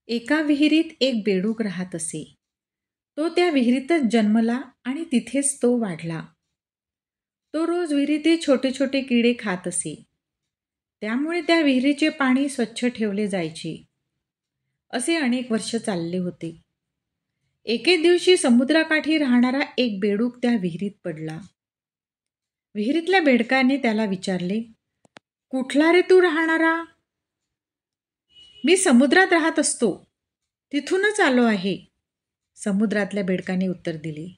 एका विहिरीत एक बेडूक राहत असे. तो त्या विहिरीतच जन्मला आणि तिथेच तो वाढला. तो रोज विहिरीतील छोटे छोटे किडे खात असे. त्यामुळे त्या विहिरीचे पाणी स्वच्छ ठेवले जायचे. असे अनेक वर्ष चालले होते. एके दिवशी समुद्राकाठी राहणारा एक बेडूक त्या विहिरीत पडला. विहिरीतल्या बेडकाने त्याला विचारले, "कुठला रे तू राहणारा?" "मी समुद्रात राहत असतो, तिथूनच आलो आहे," समुद्रातल्या बेडकाने उत्तर दिले.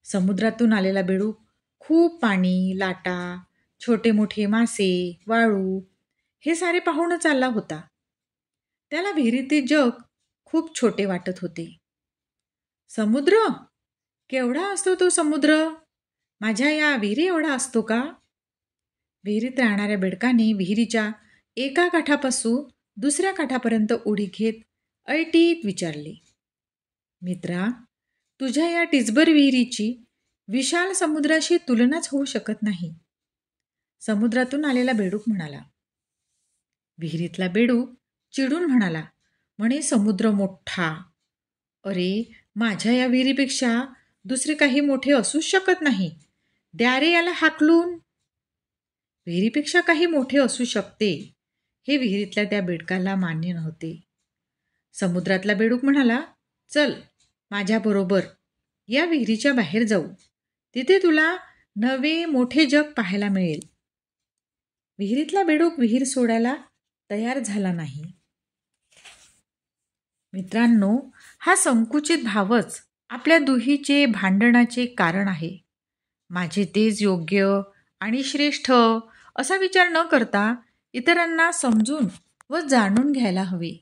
समुद्रातून आलेला बेडूक खूप पाणी, लाटा, छोटे मोठे मासे, वाळू हे सारे पाहून चालला होता. त्याला विहिरीतील जग खूप छोटे वाटत होते. "समुद्र? केवढा असतो तो समुद्र? माझ्या या विहिरी एवढा असतो का?" विहिरीत राहणाऱ्या बेडकाने विहिरीच्या एका काठापासून दुसऱ्या काठापर्यंत उडी घेत ऐटीत विचारले, "मित्रा, तुझ्या या टिचभर विहिरीची विशाल समुद्राशी तुलनाच होऊ शकत नाही." समुद्रातून आलेला बेडूक म्हणाला. विहिरीतला बेडूक चिडून म्हणाला, "समुद्र मोठा. अरे, माझ्या या विहिरीपेक्षा दुसरे काही मोठे असूच शकत नाही. द्या रे याला हाकलून." विहिरीपेक्षा काही मोठे असू शकते हे विहिरीतल्या त्या बेडकाला मान्य नव्हते. समुद्रातला बेडूक म्हणाला, "चल माझ्याबरोबर या विहिरीच्या बाहेर जाऊ. तिथे तुला नवे मोठे जग पाहायला मिळेल." विहिरीतला बेडूक विहीर सोडायला तयार झाला नाही. मित्रांनो, हा संकुचित भावच आपल्या दुहीचे भांडणाचे कारण आहे. माझे तेच योग्य आणि श्रेष्ठ असा विचार न करता इतरांना समजून व जाणून घ्यायला हवे.